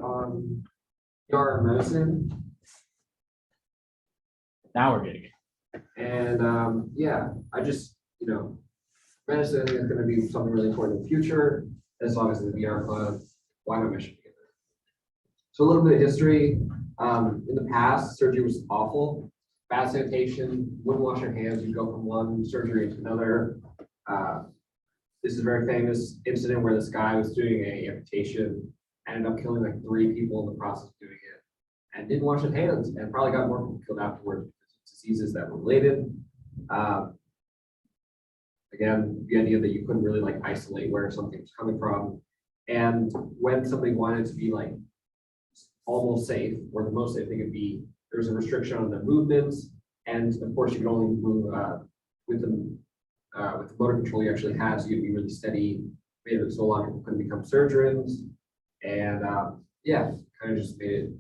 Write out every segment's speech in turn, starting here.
on ARVR medicine. Now we're getting it. And yeah, I just, medicine I think is going to be something really important in the future. As long as it's in the VR club, why not mesh it together? So a little bit of history. In the past, surgery was awful. Bad sanitation, wouldn't wash your hands, you'd go from one surgery to another. This is a very famous incident where this guy was doing a amputation, ended up killing like 3 people in the process of doing it, and didn't wash his hands, and probably got more people killed afterwards because of diseases that were related. Again, the idea that you couldn't really like isolate where something was coming from, and when somebody wanted to be like almost safe, or the most safe thing could be, there was a restriction on their movements, and of course you could only move with the motor control you actually had, so you'd be really steady. Made it so a lot of people couldn't become surgeons, and yeah, kind of just made it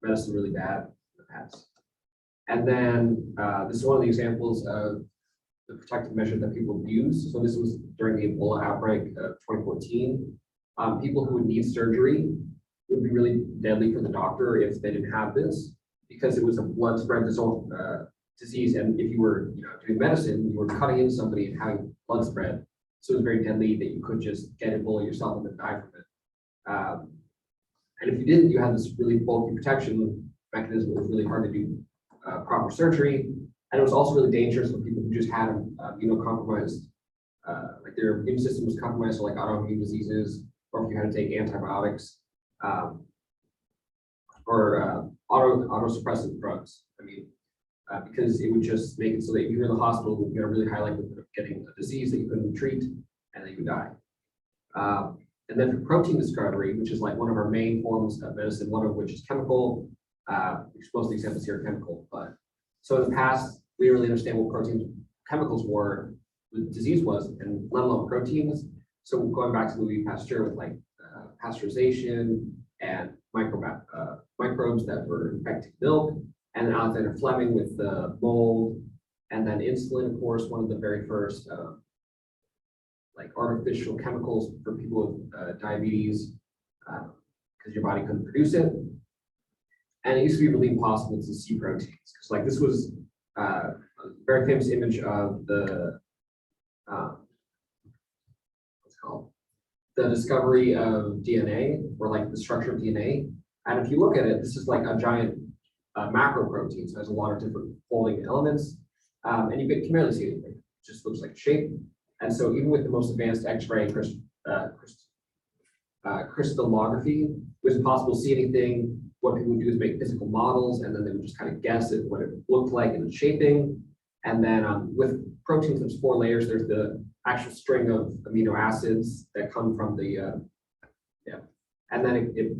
medicine really bad in the past. And then this is one of the examples of the protective measure that people use. So this was during the Ebola outbreak of 2014. People who would need surgery would be really deadly for the doctor if they didn't have this, because it was a blood spread disease. And if you were doing medicine, you were cutting into somebody and having blood spread. So it was very deadly that you could just get Ebola yourself and then die from it. And if you didn't, you had this really bulky protection mechanism that was really hard to do proper surgery. And it was also really dangerous for people who just had immunocompromised, like their immune system was compromised, so like autoimmune diseases, or if you had to take antibiotics, or autosuppressant drugs. Because it would just make it so that if you were in the hospital, you had a really high likelihood of getting a disease that you couldn't treat, and then you would die. And then for protein discovery, which is like one of our main forms of medicine, one of which is chemical, which most of the examples here are chemical. But so in the past, we didn't really understand what protein chemicals were, what disease was, and let alone proteins. So going back to Louis Pasteur with like pasteurization and microbes that were infecting milk, and then Alexander Fleming with the mold, and then insulin, of course, one of the very first like artificial chemicals for people with diabetes, because your body couldn't produce it. And it used to be really impossible to see proteins, because like this was a very famous image of the what's it called, the discovery of DNA, or like the structure of DNA. And if you look at it, this is like a giant macro protein, so it has a lot of different folding elements, and you can barely see anything. It just looks like shape. And so even with the most advanced X-ray crystallography, it was impossible to see anything. What people would do is make physical models, and then they would just kind of guess at what it looked like in the shaping. And then with proteins, there's 4 layers. There's the actual string of amino acids that come from the, and then it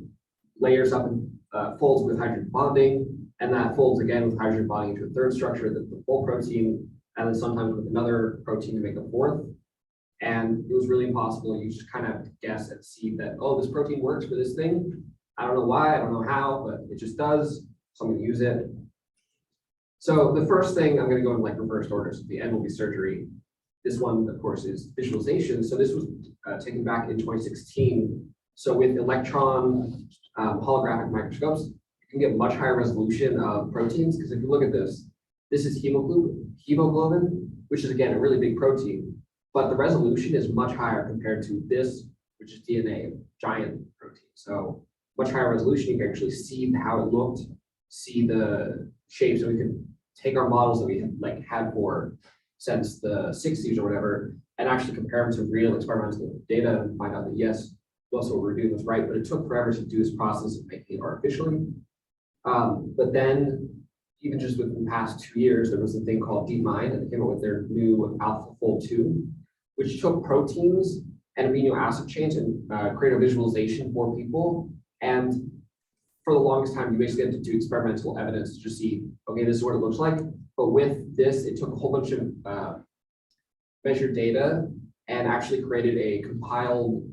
layers up and folds with hydrogen bonding, and that folds again with hydrogen bonding into a 3rd structure, the full protein, and then sometimes with another protein to make a 4th. And it was really impossible. You just kind of have to guess and see that, oh, this protein works for this thing. I don't know why, I don't know how, but it just does. So I'm going to use it. So the first thing, I'm going to go in like reverse order. So the end will be surgery. This one, of course, is visualization. So this was taken back in 2016. So with electron holographic microscopes, you can get much higher resolution of proteins, because if you look at this is hemoglobin, which is again a really big protein, but the resolution is much higher compared to this, which is DNA, giant protein. So much higher resolution, you can actually see how it looked, see the shapes, and we could take our models that we had for since the 60s or whatever, and actually compare them to real experimental data and find out that yes, most of what we're doing was right, but it took forever to do this process of making it artificially. But then, even just within the past 2 years, there was a thing called DeepMind, and they came up with their new AlphaFold 2, which took proteins and amino acid chains and created a visualization for people. And for the longest time, you basically had to do experimental evidence to just see, okay, this is what it looks like. But with this, it took a whole bunch of measured data and actually created a compiled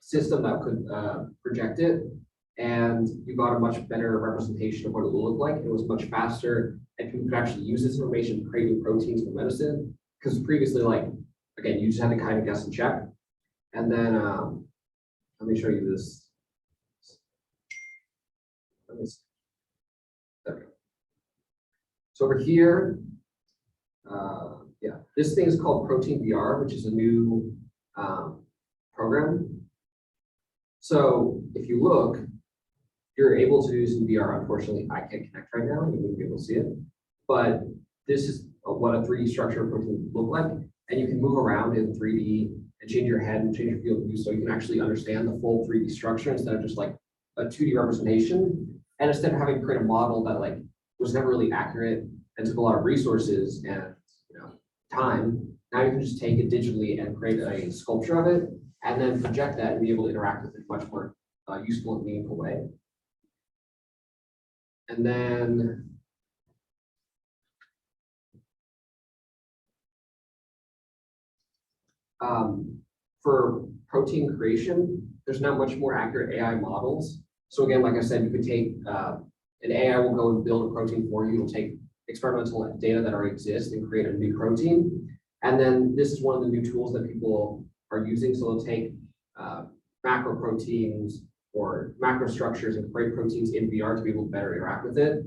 system that could project it. And you got a much better representation of what it will look like. It was much faster, and people could actually use this information to create new proteins for medicine. Because previously, like, again, you just had to kind of guess and check. And then let me show you this So over here, yeah, this thing is called Protein VR, which is a new program. So if you look, you're able to do some VR. Unfortunately, I can't connect right now. You wouldn't be able to see it. But this is what a 3D structure of protein look like. And you can move around in 3D and change your head and change your field of view so you can actually understand the full 3D structure instead of just like a 2D representation. And instead of having to create a model that like was never really accurate and took a lot of resources and time, now you can just take it digitally and create a sculpture of it and then project that and be able to interact with it in a much more useful and meaningful way. And then for protein creation, there's not much more accurate AI models. So again, like I said, you could take an AI will go and build a protein for you. It'll take experimental data that already exist and create a new protein. And then this is one of the new tools that people are using. So they'll take macro proteins or macro structures and create proteins in VR to be able to better interact with it.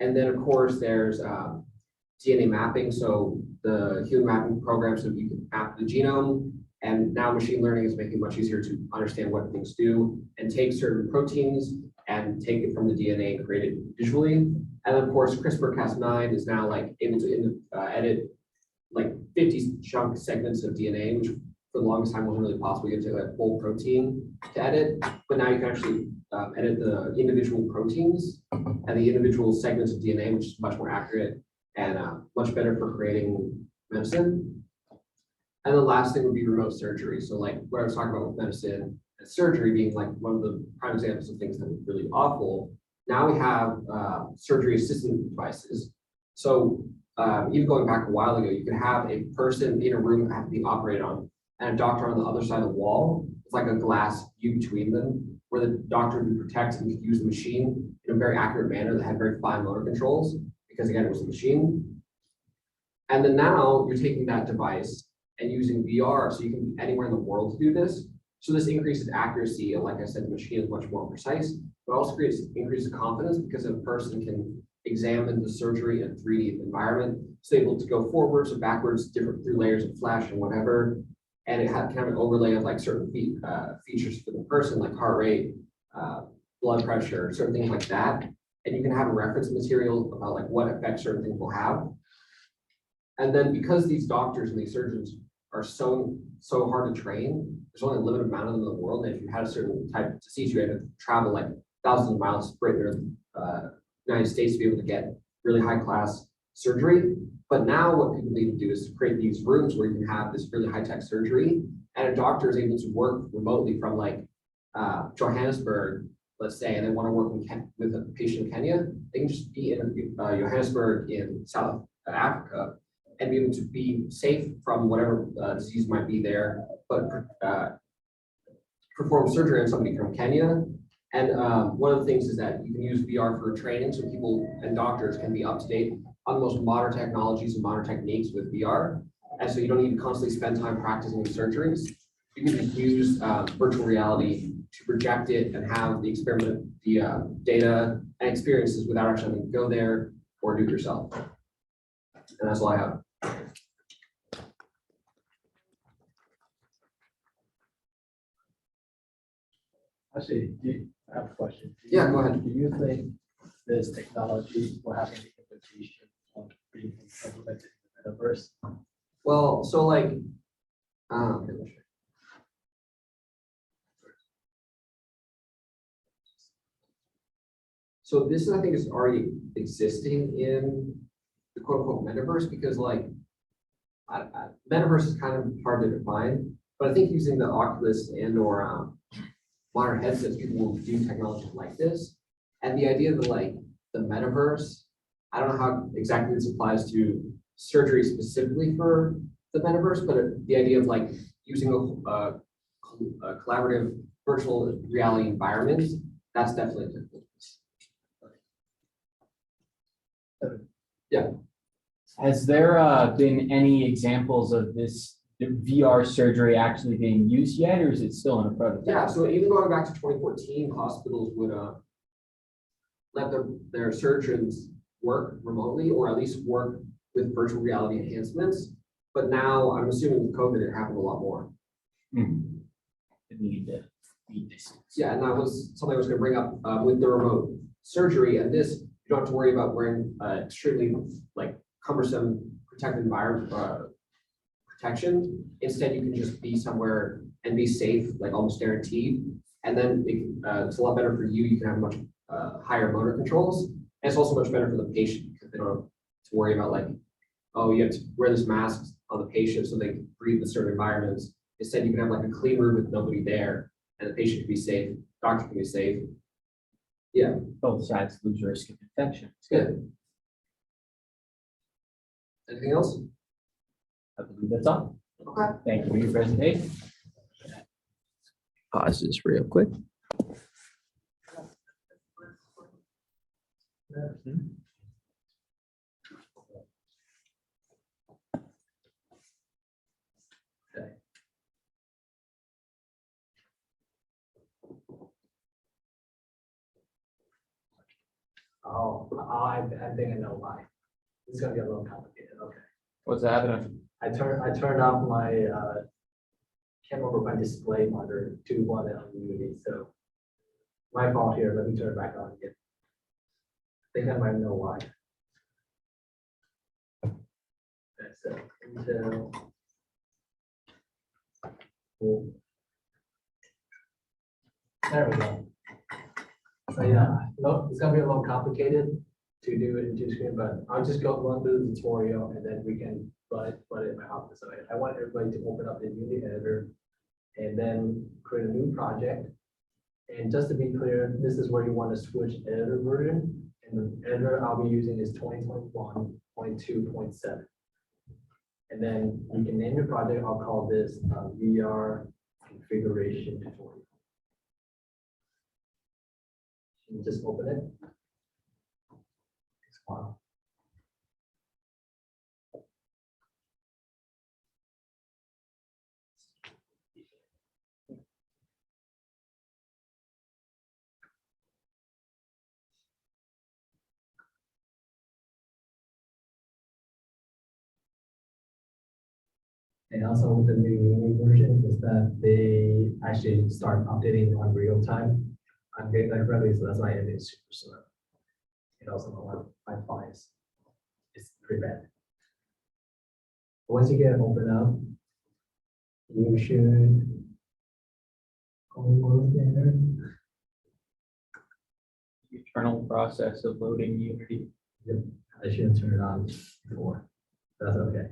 And then of course there's DNA mapping. So the human mapping program, so you can map the genome, and now machine learning is making it much easier to understand what things do and take certain proteins and take it from the DNA and create it visually. And then of course, CRISPR-Cas9 is now like able to edit like 50 chunk segments of DNA, which for the longest time wasn't really possible. You had to take a whole protein to edit, but now you can actually edit the individual proteins and the individual segments of DNA, which is much more accurate and much better for creating medicine. And the last thing would be remote surgery. So like what I was talking about with medicine and surgery being like one of the prime examples of things that were really awful. Now we have surgery assistant devices. So even going back a while ago, you could have a person in a room have to be operated on and a doctor on the other side of the wall with like a glass view between them where the doctor would protect and could use the machine in a very accurate manner that had very fine motor controls because again, it was a machine. And then now you're taking that device and using VR so you can be anywhere in the world to do this. So this increases accuracy, and like I said, the machine is much more precise, but also increases confidence because a person can examine the surgery in a 3D environment, so able to go forwards and backwards, different through layers of flash and whatever, and it can have an overlay of like certain features for the person, like heart rate, blood pressure, certain things like that, and you can have a reference material about like what effects certain things will have. And then because these doctors and these surgeons are so hard to train, there's only a limited amount of them in the world. And if you had a certain type of disease, you had to travel like thousands of miles right there in the United States to be able to get really high class surgery. But now what people need to do is create these rooms where you can have this really high tech surgery, and a doctor is able to work remotely from like Johannesburg, let's say, and they want to work with a patient in Kenya. They can just be in Johannesburg in South Africa and be able to be safe from whatever disease might be there, but perform surgery on somebody from Kenya. And one of the things is that you can use VR for training, so people and doctors can be up to date on the most modern technologies and modern techniques with VR. And so you don't need to constantly spend time practicing these surgeries. You can just use virtual reality to project it and have the experiment, the data and experiences without actually having to go there or do it yourself. And that's all I have. Actually, I have a question. Yeah, go ahead. Do you think this technology will have any implication on being implemented in the metaverse? Well, so like, okay, so this I think is already existing in the quote unquote metaverse, because like metaverse is kind of hard to define, but I think using the Oculus and or modern headsets, people will do technology like this. And the idea that like the metaverse, I don't know how exactly this applies to surgery specifically for the metaverse, but the idea of like using a collaborative virtual reality environment, that's definitely difficult. Yeah. Has there been any examples of this VR surgery actually being used yet, or is it still in a prototype? Yeah, so even going back to 2014, hospitals would let their surgeons work remotely or at least work with virtual reality enhancements. But now I'm assuming with COVID, it happened a lot more. The need to meet this. Yeah, and that was something I was gonna bring up with the remote surgery and this, you don't have to worry about wearing extremely like cumbersome protected environment protection. Instead, you can just be somewhere and be safe, like almost guaranteed. And then it's a lot better for you. You can have much higher motor controls. And it's also much better for the patient because they don't have to worry about like, oh, you have to wear this mask on the patient so they can breathe in certain environments. Instead, you can have like a clean room with nobody there and the patient can be safe, doctor can be safe. Yeah, Both sides lose risk of infection. it's good. Anything else? I believe that's all. Okay. Thank you for your presentation. Pause this real quick. Oh, I think I know why. This is gonna be a little complicated, okay. What's happening? I turned off my, can't remember my display monitor to one on Unity, so. My fault here, let me turn it back on again. I think I might know why. Okay, so until. Cool. There we go. So yeah, no, it's gonna be a little complicated to do it in two screen, but I'll just go run through the tutorial and then we can run it in my office. So I want everybody to open up the Unity editor and then create a new project. And just to be clear, this is where you want to switch editor version. And the editor I'll be using is 2021.2.7. And then you can name your project. I'll call this VR configuration tutorial. You just open it. Wow. And also with the new Unity version is that they actually start updating on real time. I'm getting that correctly, so that's why it is super slow. And also my files is pretty bad. Once you get it open up, you should almost there. Eternal process of loading Unity. Yep, I should have turned it on before. That's okay.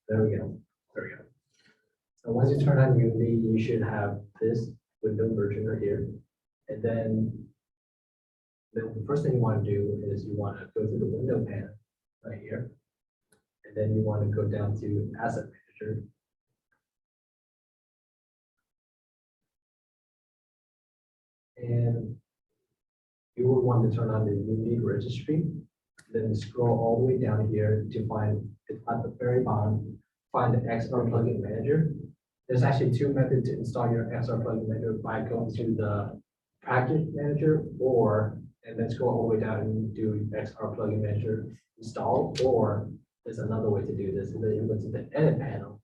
There we go. There we go. So once you turn on Unity, you should have this window version right here. And then the first thing you want to do is you want to go to the window pane right here. And then you want to go down to Asset Manager. And you will want to turn on the Unity registry. Then scroll all the way down here to find it at the very bottom, find the XR plugin manager. There's actually two methods to install your XR plugin manager by going to the package manager and then scroll all the way down and do XR plugin manager install, or there's another way to do this. And then you go to the edit panel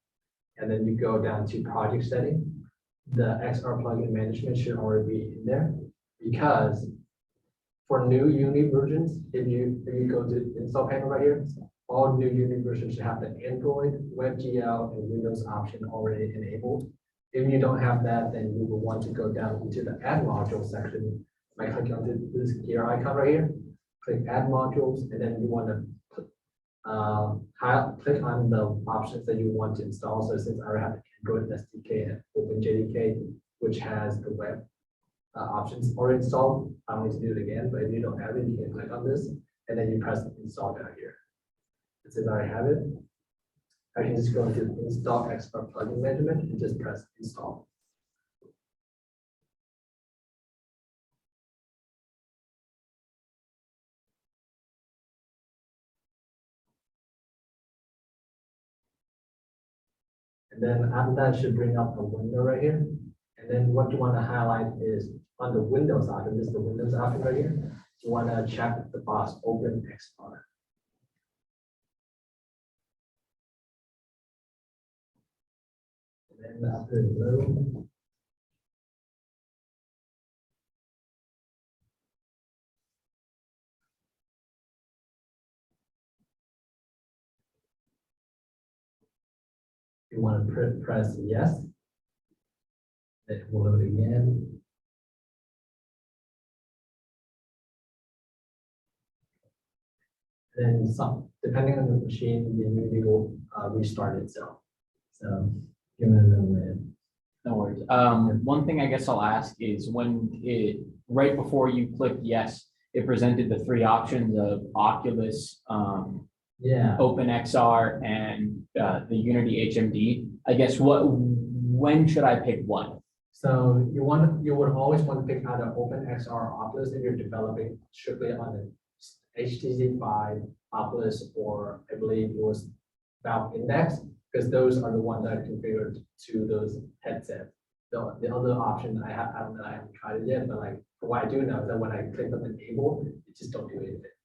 and then you go down to project setting. The XR plugin management should already be in there because for new Unity versions, if you go to install panel right here, all new Unity versions should have the Android, WebGL, and Windows option already enabled. If you don't have that, then you will want to go down into the Add Module section by clicking on this gear icon right here. Click Add Modules, and then you want to click on the options that you want to install. So since I already have the Android SDK and OpenJDK, which has the web options already installed, I don't need to do it again, but if you don't have it, you can click on this and then you press install down here. Since I already have it, I can just go into install XR plugin management and just press install. And then after that, it should bring up a window right here. And then what you want to highlight is on the Windows option, this is the Windows option right here. You want to check the box Open XR. And then after the load, you want to press yes. Then it will load again. Then some, depending on the machine, the Unity will restart itself. So give it another minute. No worries. One thing I guess I'll ask is when right before you clicked yes, it presented the three options of Oculus, Yeah. OpenXR, and the Unity HMD. I guess when should I pick one? So you would always want to pick either OpenXR or Oculus if you're developing strictly on the HTC Vive, Oculus, or I believe it was Valve Index, because those are the ones that are configured to those headsets. The other option I haven't tried it yet, but like for what I do know is that when I click on enable, it just don't do anything.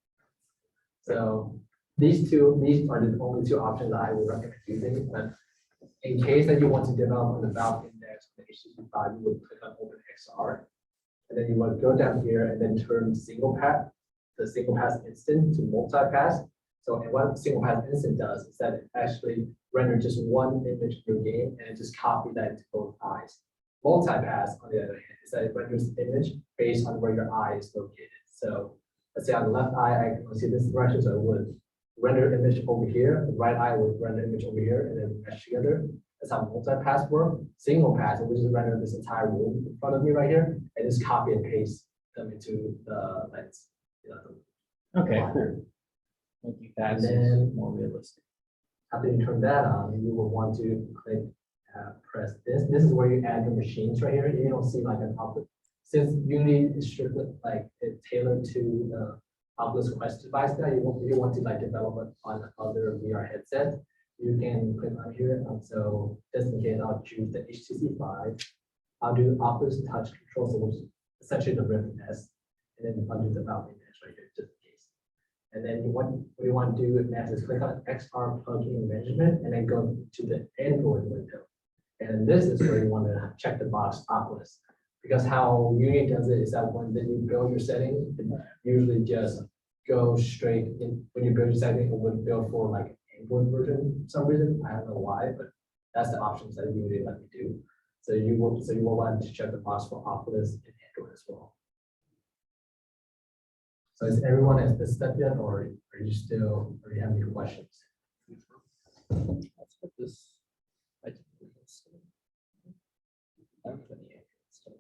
So these are the only two options that I would recommend using. But in case that you want to develop on the Valve Index, the HTC Vive, you would click on OpenXR, and then you want to go down here and then turn the single pass instant to multi-pass. So what single pass instant does is that it actually renders just one image of your game and it just copy that into both eyes. Multi-pass, on the other hand, is that it renders image based on where your eye is located. So let's say on the left eye, I can see this direction, so it would render image over here, the right eye would render image over here, and then mesh together. That's how multi-pass work. Single pass, it would just render this entire room in front of me right here, and just copy and paste them into the lens. Okay, cool. Thank you. That's then- more realistic. After you turn that on, you will want to click, press this. This is where you add your machines right here. You don't see like an Oculus. Since Unity is strictly like it tailored to the Oculus Quest device that you want to like develop it on other VR headsets, you can click on here. So just in case, I'll choose the HTC Vive. I'll do Oculus Touch Control, so which is essentially the Rift S, and then I'll do the Valve Index right here, just in case. And then what you want to do next is click on XR plugin management, and then go to the Android window. And this is where you want to check the box Oculus. Because how Unity does it is that when you build your settings, it usually just go straight in. When you build your settings, it would build for like an Android version for some reason. I don't know why, but that's the options that Unity let me do. So you will want to check the box for Oculus and Android as well. So is everyone at this step yet, or are you have any questions? Let's put this. I don't have any stuff.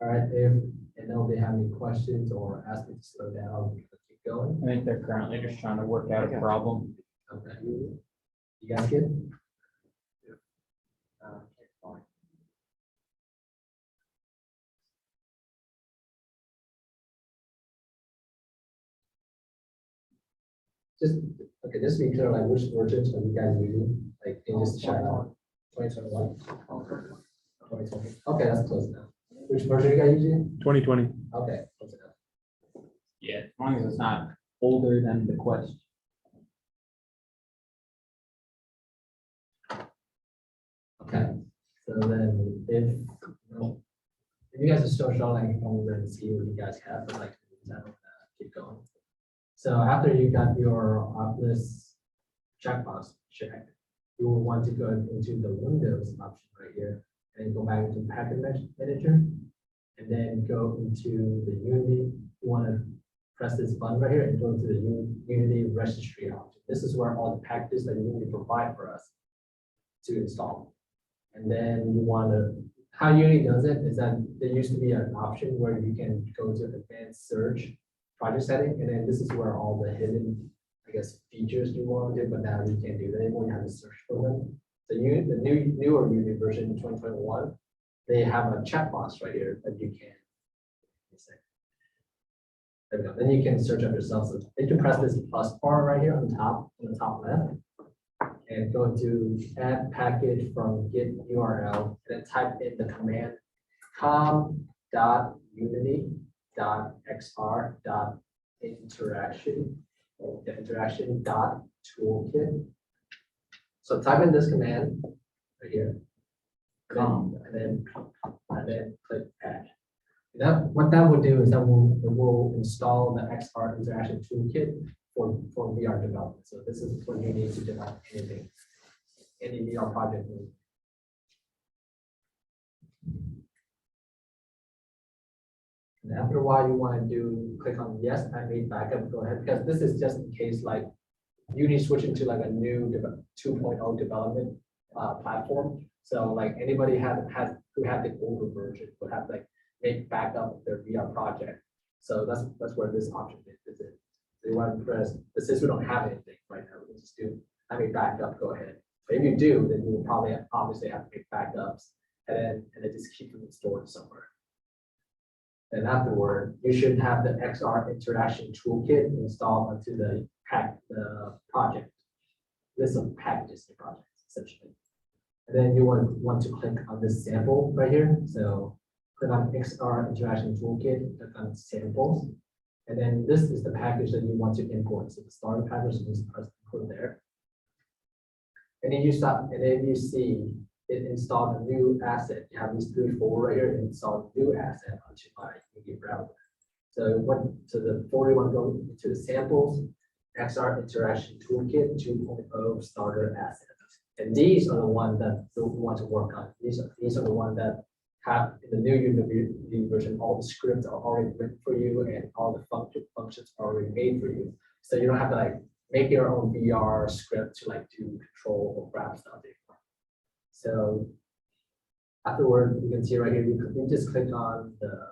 All right, if they have any questions or ask me to slow down, we can keep going. I think they're currently just trying to work out a problem. Okay. You guys good? Okay, fine. Just to be clear, like which versions are you guys using? Like, can you just shout out 2021? 2020. Okay, that's close enough. Which version are you guys using? 2020. Okay, close enough. Yeah, as long as it's not older than the Quest. Okay, so then if you guys are still showing, like, I'm going to see what you guys have, but like, keep going. So after you got your Oculus checkbox checked, you will want to go into the Windows option right here and go back into Package Manager, and then go into the Unity. You want to press this button right here and go to the Unity registry option. This is where all the packages that Unity provide for us to install. And then you want to, how Unity does it is that there used to be an option where you can go to advanced search project setting, and then this is where all the hidden, I guess, features you want to do, but now you can't do that anymore. You have to search for them. The newer Unity version 2021, they have a checkbox right here that you can. There we go. Then you can search up yourself. So you can press this plus bar right here on the top left, and go to add package from git URL, and then type in the command com.unity.xr.interaction, the interaction dot toolkit. So type in this command right here. And then click add. What that will do is that will install the XR interaction toolkit for VR development. So this is what you need to develop anything, any VR project. And after a while, you want to click on yes, I made backup, go ahead, because this is just in case like you need to switch into like a new 2.0 development platform. So like anybody who had the older version would have like make backup of their VR project. So that's where this option is. So you want to press, but since we don't have anything right now, we can just do I made backup, go ahead. But if you do, then you will probably obviously have to make backups and then just keep them stored somewhere. And afterward, you should have the XR interaction toolkit installed onto the project, list of packages in projects, essentially. And then you want to click on this sample right here. So click on XR interaction toolkit, click on samples. And then this is the package that you want to import. So the starter package is put there. And then you see it installed a new asset. You have these 3 folders right here, and install a new asset onto my Unity browser. So the folder you want to go into the samples, XR interaction toolkit 2.0 starter assets. And these are the ones that we want to work on. These are the ones that have in the new Unity version, all the scripts are already written for you and all the functions are already made for you. So you don't have to like make your own VR script to like do control or grab stuff. So afterward, you can see right here, you just click on the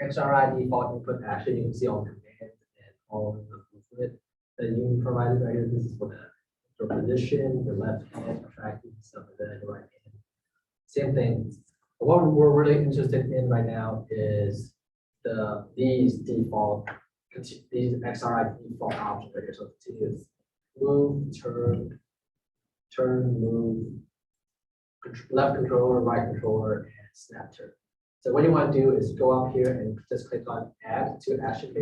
XRI default input action. You can see all the commands and all the movement that you provided right here. This is for your position, your left hand, tracking stuff like that, your right hand. Same thing. What we're really interested in right now is these XRI default options right here. So continuous move, turn, move, left controller, right controller, and snap turn. So what you want to do is go up here and just click on add to action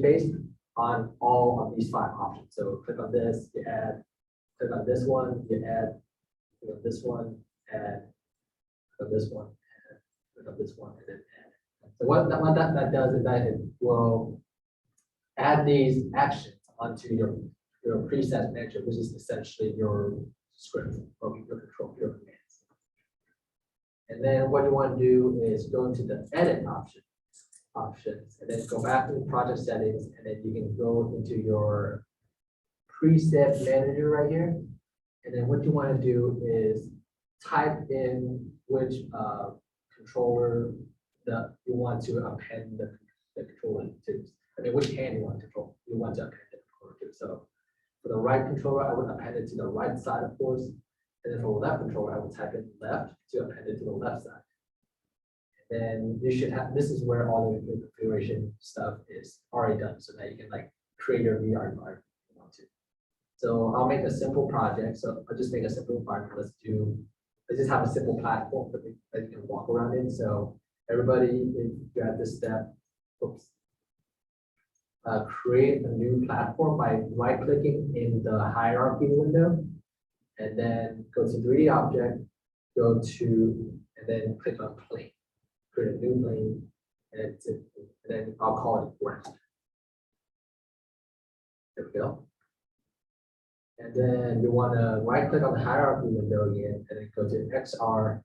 based on all of these 5 options. So click on this, you add, click on this one, you add, click on this one, add, click on this one, add, click on this one, and then add. So what that does is that it will add these actions onto your preset manager, which is essentially your script or your control, your commands. And then what you want to do is go into the edit options, and then go back to the project settings, and then you can go into your preset manager right here. And then what you want to do is type in which controller that you want to append the controller to. I mean, which hand you want to append the controller to. So for the right controller, I would append it to the right side, of course. And then for the left controller, I would type in left to append it to the left side. And then you should have, this is where all of your configuration stuff is already done, so that you can like create your VR environment if you want to. So I'll make a simple project. So I'll just make a simple environment. Let's just have a simple platform that you can walk around in. So everybody, if you're at this step, oops. Create a new platform by right-clicking in the hierarchy window, and then go to 3D object, and then click on plane. Create a new plane, and then I'll call it ground. There we go. And then you want to right-click on the hierarchy window again, and then go to XR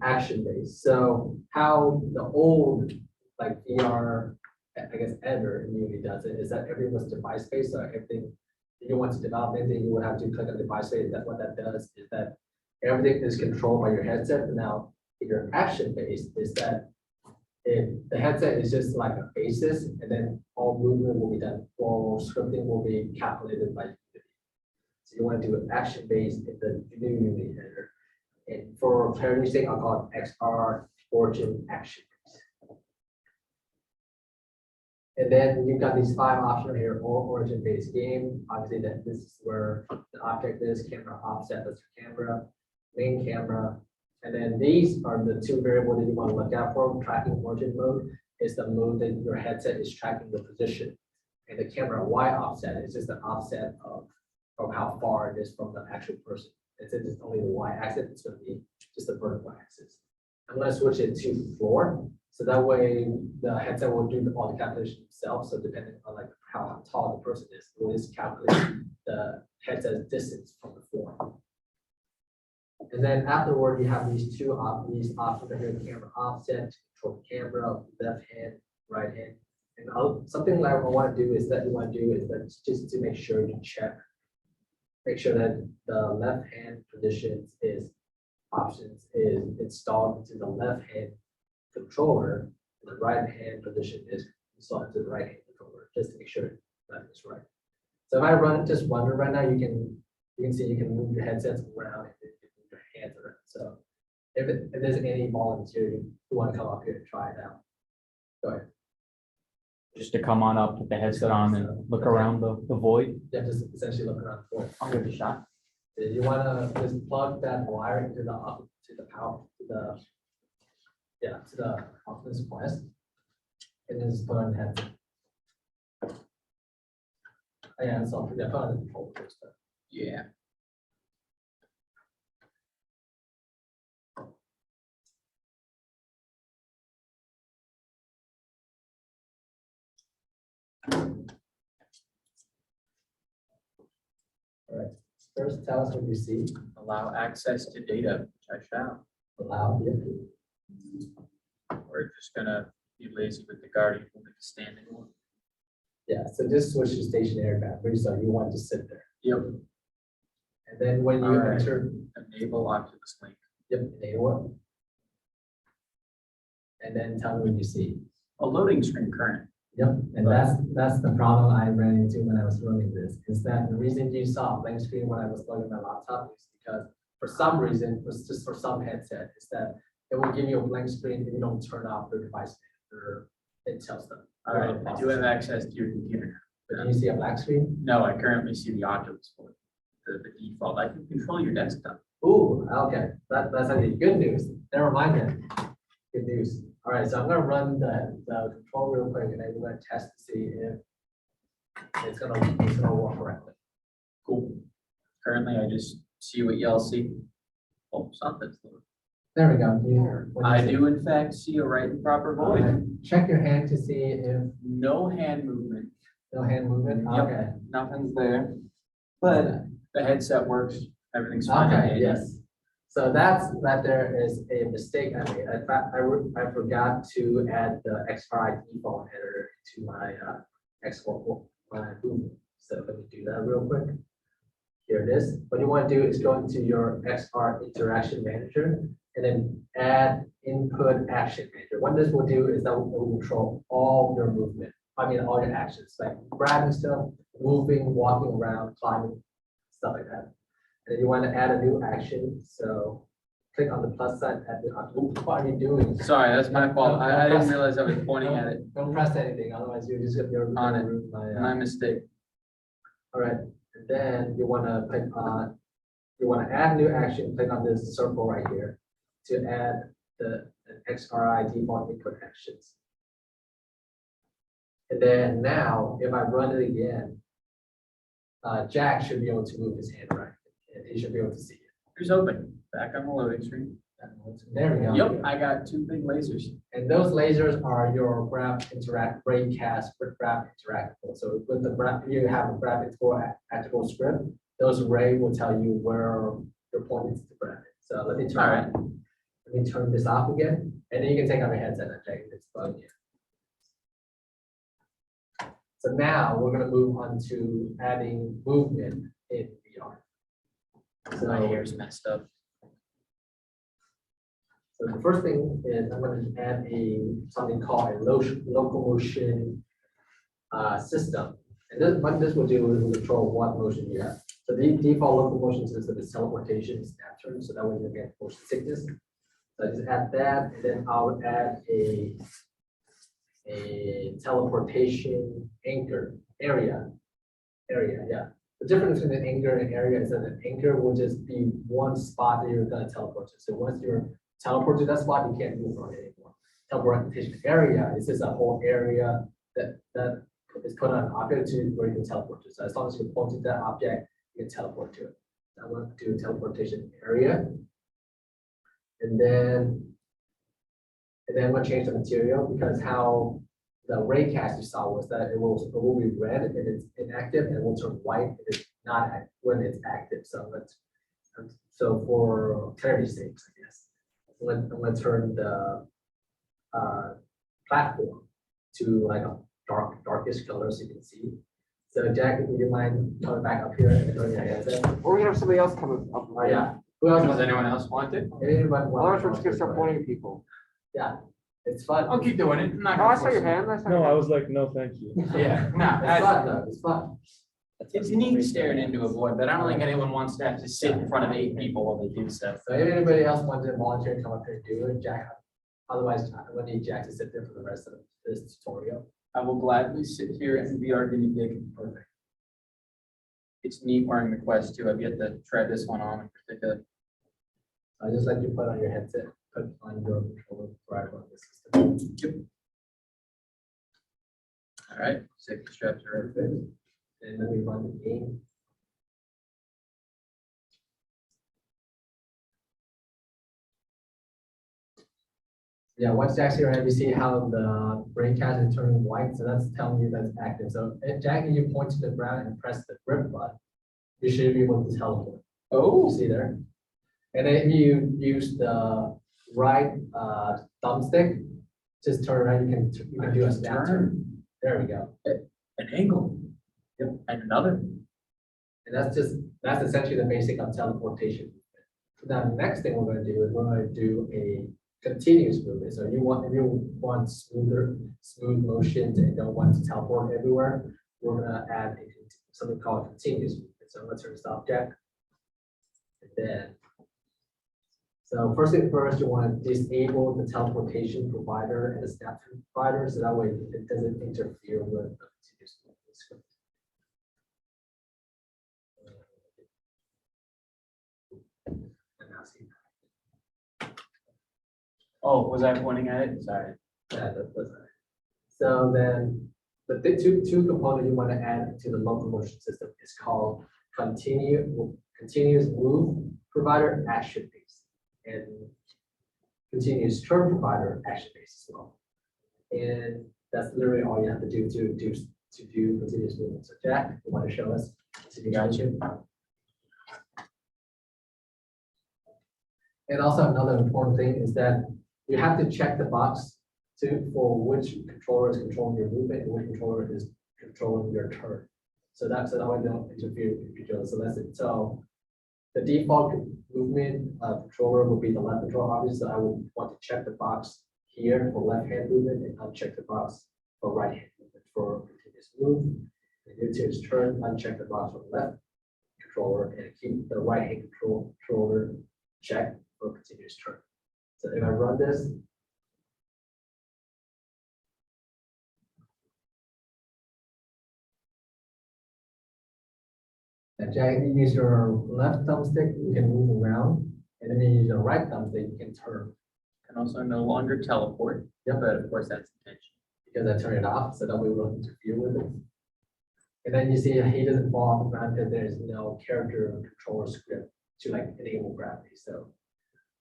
action base. So how the old like VR, I guess, editor in Unity does it is that everything was device based. So everything you want to develop anything, you would have to click on device based. That's what that does, is that everything is controlled by your headset. And now if you're action based, is that if the headset is just like a basis, and then all movement will be done, all scripting will be calculated by Unity. So you want to do an action based in the new Unity editor. And for clarity's sake, I'll call it XR origin action. And then you've got these 5 options here, all origin-based game. Obviously, that this is where the object is, camera offset, that's your camera, main camera. And then these are the 2 variables that you want to look out for. Tracking origin mode is the mode that your headset is tracking the position. And the camera Y offset is just the offset of from how far it is from the actual person. And since it's only the Y axis, it's going to be just the vertical axis. I'm going to switch it to floor. So that way the headset will do all the calculation itself. So depending on like how tall the person is, it will just calculate the headset's distance from the floor. And then afterward, you have these options right here, camera offset, control the camera, left hand, right hand. And something that I want to do is that just to make sure you make sure that the left hand positions is installed into the left hand controller, and the right hand position is installed into the right hand controller, just to make sure that is right. So if I run it right now, you can see you can move your headsets around and you can move your hands around. So if there's any volunteer who want to come up here and try it out, go ahead. Just to come on up, put the headset on and look around the void. Yeah, just essentially look around the board. I'll give it a shot. You want to just plug that wire into the power to the Optimus Quest, and then just put on the headset. Oh, yeah, that's all. Yeah, put on the controller first. Yeah. All right. First, tell us what you see. Allow access to data, which I shall. Allow. Yeah. We're just gonna be lazy with the guardian, we'll make a standing one. Yeah. So just switch to stationary battery. So you want to sit there. Yep. And then when you All right. enter, Enable Oculus Link. yep, enable it. And then tell me what you see. A loading screen current. Yep, and that's the problem I ran into when I was running this, is that the reason you saw a blank screen when I was plugging my laptop is because for some reason, just for some headset, is that it will give you a blank screen if you don't turn off the device manager. It tells them. All right, I do have access to your computer. But do you see a black screen? No, I currently see the Oculus for the default. I can control your desktop. Ooh, okay, that's actually good news. Never mind then. Good news. All right, so I'm gonna run the control real quick, and then we're gonna test to see if it's gonna work correctly. Cool. Currently, I just see what y'all see. Oh, something's loaded. There we go. What I see? do in fact see a right and proper All void. right, check your hand to see if No hand movement. no hand movement. Yep. Okay. Nothing's there. But the headset works. Everything's fine. Okay, yes. So that there is a mistake I made. In fact, I forgot to add the XRI default editor to my export my movement. So let me do that real quick. Here it is. What you want to do is go into your XR interaction manager and then add input action manager. What this will do is that will control all your movement. I mean, all your actions, like grabbing stuff, moving, walking around, climbing, stuff like that. And then you want to add a new action. So click on the plus sign at the, what are you doing? Sorry, that's my fault. I didn't realize I was pointing at it. Don't press anything, otherwise you're just gonna be On it. my, My mistake. all right, and then you want to click on, you want to add new action, click on this circle right here to add the XRI default input actions. And then now, if I run it again, Jack should be able to move his hand right, and he should be able to see it. Here's open. Back on the loading screen. There we go. Yep, I got 2 big lasers. And those lasers are your graph interact raycast with graph interactable. So with the graph, you have a graph actable script. Those ray will tell you where you're pointing to the graph. So let me turn this off again, and then you can take out your headset and check if it's bugging you. So now we're going to move on to adding movement in VR. My hair's messed up. So the first thing is I'm going to add something called a locomotion system. And this, what this will do is control what motion you have. So the default locomotion system is teleportation, snap turn, so that way you get motion sickness. So I just add that, and then I'll add a a teleportation anchor area. Yeah. The difference between an anchor and area is that an anchor will just be one spot that you're gonna teleport to. So once you're teleported to that spot, you can't move on it anymore. Teleportation area is just a whole area that is put on an object to where you can teleport to. So as long as you point to that object, you can teleport to it. So I'm going to do a teleportation area. And then I'm going to change the material because how the ray cast you saw was that it will be red if it's inactive and it will turn white if it's not when it's active. So for clarity's sake, I guess, I'm going to turn the platform to like a darkish color so you can see. So Jack, would you mind coming back up here and throwing your hands in? Or we have somebody else coming up. Oh, yeah. Who else? Does anyone else want it? Anyone want- Otherwise, we're just gonna start pointing at people. Yeah, it's fun. I'll keep doing it. I'm not Oh, I gonna saw force your it. hand. I saw No, your I hand. was like, no, thank you. Yeah, no, It's fun though, it's fun. it's neat staring into a void, but I don't think anyone wants to have to sit in front of 8 people while they do stuff. So if anybody else wants to volunteer to come up here and do it, Jack, otherwise I'm gonna need Jack to sit there for the rest of this tutorial. I will gladly sit here and be our guinea pig. Perfect. It's neat wearing the Quest too. I've yet to try this one on in particular. I just let you put on your headset, put on your controller before I run the system. Yep. All right, safety straps are Perfect. And then we run the game. Yeah, once Jack's here, you see how the brain cast is turning white, so that's telling you that's active. So if Jack, if you point to the ground and press the grip button, you should be able to teleport. You see there? And then if you use the right thumbstick, just turn around, you can do a snap turn. There we go. An angle. Yep, and another. And that's essentially the basic of teleportation. Now, the next thing we're going to do is we're going to do a continuous movement. So if you want smooth motions and don't want to teleport everywhere, we're going to add something called continuous movement. So let's turn this off, Jack. And then, so first thing first, you want to disable the teleportation provider and the snap provider, so that way it doesn't interfere with the continuous movement script. And now see. Oh, was I pointing at it? Sorry. Yeah, that's right. So then the two components you want to add to the locomotion system is called continuous move provider action base and continuous turn provider action base as well. And that's literally all you have to do to do continuous movement. So Jack, you want to show us? Gotcha. And also another important thing is that you have to check the box for which controller is controlling your movement and which controller is controlling your turn. So that's how I don't interfere with each other. So that's it. So the default movement controller will be the left control, obviously. So I would want to check the box here for left hand movement and uncheck the box for right hand movement for continuous move. And continuous turn, uncheck the box for left controller and keep the right hand controller checked for continuous turn. So if I run this, and Jack, if you use your left thumbstick, you can move around, and then you use your right thumbstick, you can turn. Can also no longer teleport. Yep. But of course, that's intention. Because I turn it off, so that we won't interfere with it. And then you see he doesn't fall off the ground because there's no character or controller script to like enable gravity. So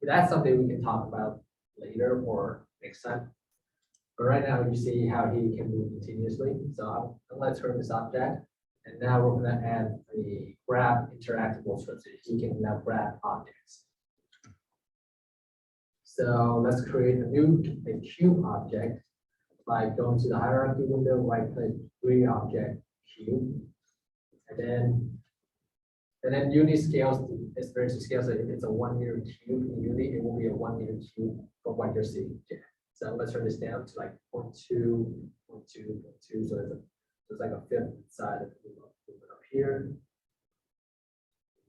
that's something we can talk about later or next time. But right now you see how he can move continuously. So I'm going to turn this off, Jack. And now we're going to add the grab interactable script so he can now grab objects. So let's create a cube object by going to the hierarchy window, right click, 3D object, cube. And then unit scales, it's very to scale. So if it's a 1 meter cube in unit, it will be a 1 meter cube from what you're seeing. Yeah. So let's turn this down to like 0.2, 0.2, 0.2. So it's like a fifth side of the move up here,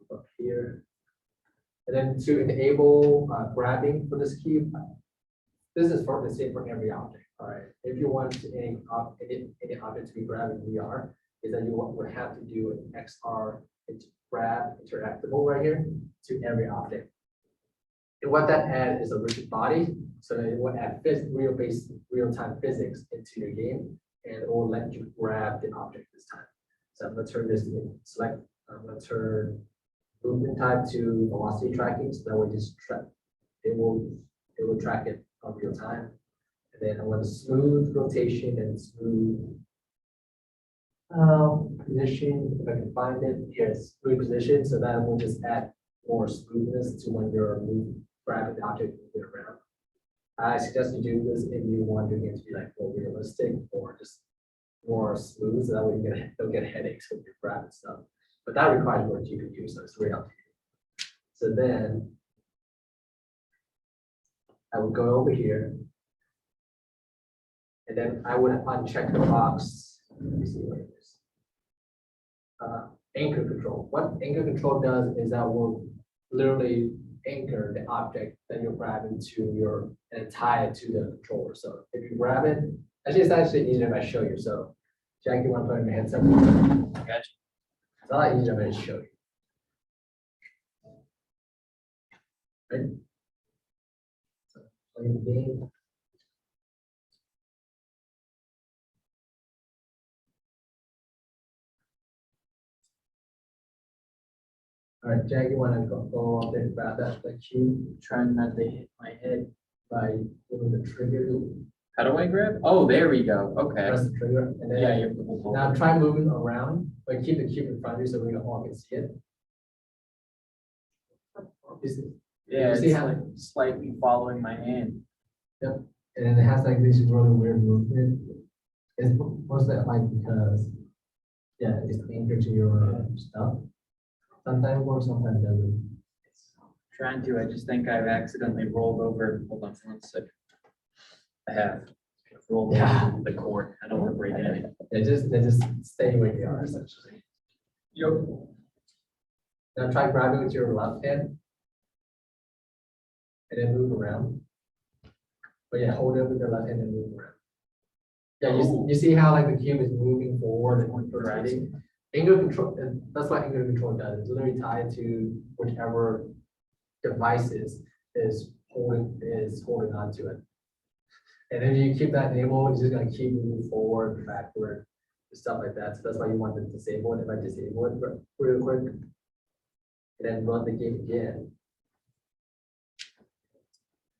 move up here. And then to enable grabbing for this cube, this is for the same for every object, all right? If you want any object to be grabbed in VR, is that you would have to do an XR grab interactable right here to every object. And what that adds is a rigid body, so that it will add real-time physics into your game, and it will let you grab the object this time. So I'm gonna turn this in, I'm gonna turn movement type to velocity tracking, so that way just track, it will track it on real time. And then I want a smooth rotation and smooth position, if I can find it, yes, smooth position, so that will just add more smoothness to when you're grabbing the object and move it around. I suggest you do this if you want your game to be like more realistic or just more smooth, so that way you don't get headaches with your grabbing stuff. But that requires more GPU, so it's really up to you. So then I would go over here, and then I would uncheck the box. Let me see what it is. Anchor control. What anchor control does is that will literally anchor the object that you're grabbing to your and tie it to the controller. So if you grab it, actually it's actually easier if I show you. So Jack, you want to put in your hands up? Gotcha. It's a lot easier if I show you. Right? So playing the game. All right, Jack, you want to go up there and grab that the cube Trying not to hit my head. by doing the trigger. How do I grab? Oh, there we go. Okay. Press the trigger, and then Yeah, you're. now try moving around, but keep the cube in front of you so we all can see it. Yeah, see it's how- like slightly following my hand. And then it has like this really weird movement. It's mostly like because, yeah, it's anchored to your stuff. Sometimes works, sometimes doesn't. Trying to, I just think I've accidentally rolled over. Hold on for 1 second. I have rolled Yeah. over the cord. I don't want to break anything. They just stay where they are essentially. Yep. Now try grabbing with your left hand. And then move around. But yeah, hold it with your left hand and move around. Yeah, you see how like the cube is moving forward and rotating? Angle control, and that's what angle control does. It's literally tied to whichever devices is holding on to it. And if you keep that enabled, it's just gonna keep moving forward, backward, and stuff like that. So that's why you want to disable it. If I disable it real quick, and then run the game again.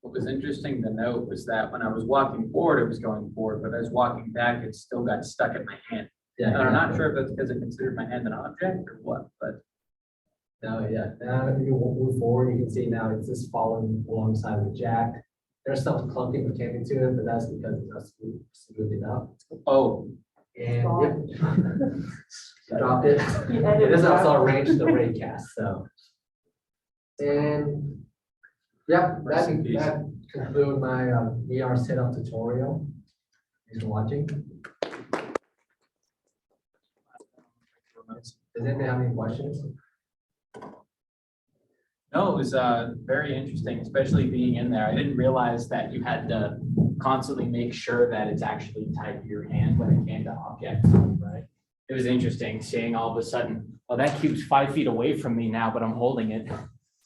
What was interesting to note was that when I was walking forward, it was going forward, but as walking back, it still got stuck in my hand. Yeah. And I'm not sure if that's because I considered my hand an object or what, but Now, yeah, now if you move forward, you can see now it's just following alongside the jack. There's some clunking mechanic to it, but that's because it's not smooth enough. oh, And yep. Dropped it. You It edited does that. also arrange the raycast, so. And yeah, Rest in peace. that conclude my VR setup tutorial. Thanks for watching. Does anybody have any questions? No, it was very interesting, especially being in there. I didn't realize that you had to constantly make sure that it's actually tied to your hand when it came to objects. Right. It was interesting seeing all of a sudden, oh, that cube's 5 feet away from me now, but I'm holding it.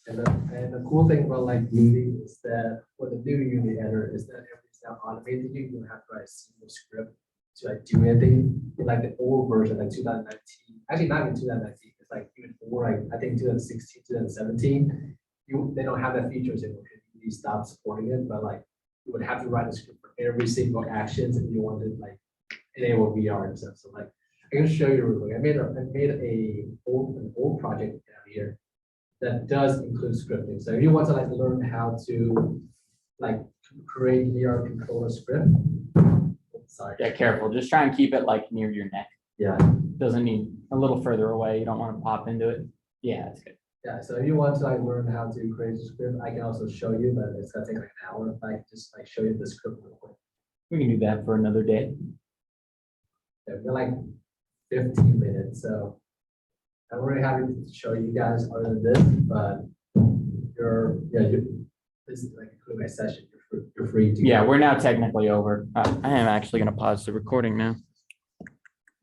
And the cool thing about like Unity is that, for the new Unity editor, is that everything's now automated. You don't have to write a single script to like do anything. In like the old version, like 2019, actually not even 2019, it's like even more like, I think 2016, 2017, they don't have that features anymore. Unity stopped supporting it, but like you would have to write a script for every single actions if you wanted like enable VR and stuff. So like I can show you real quick. I made an old project down here that does include scripting. So if you want to like learn how to like create VR controller script, sorry. Yeah, careful. Just try and keep it like near your neck. Yeah, Doesn't need a little further away. You don't want to pop into it. Yeah, that's good. yeah. So if you want to like learn how to create a script, I can also show you, but it's gonna take like an hour. If I can just like show you the script real quick. We can do that for another day. Yeah, we're like 15 minutes, so I'm really happy to show you guys other than this, but this is like a Q&A session. You're you're free to. Yeah, we're now technically over. I am actually gonna pause the recording now.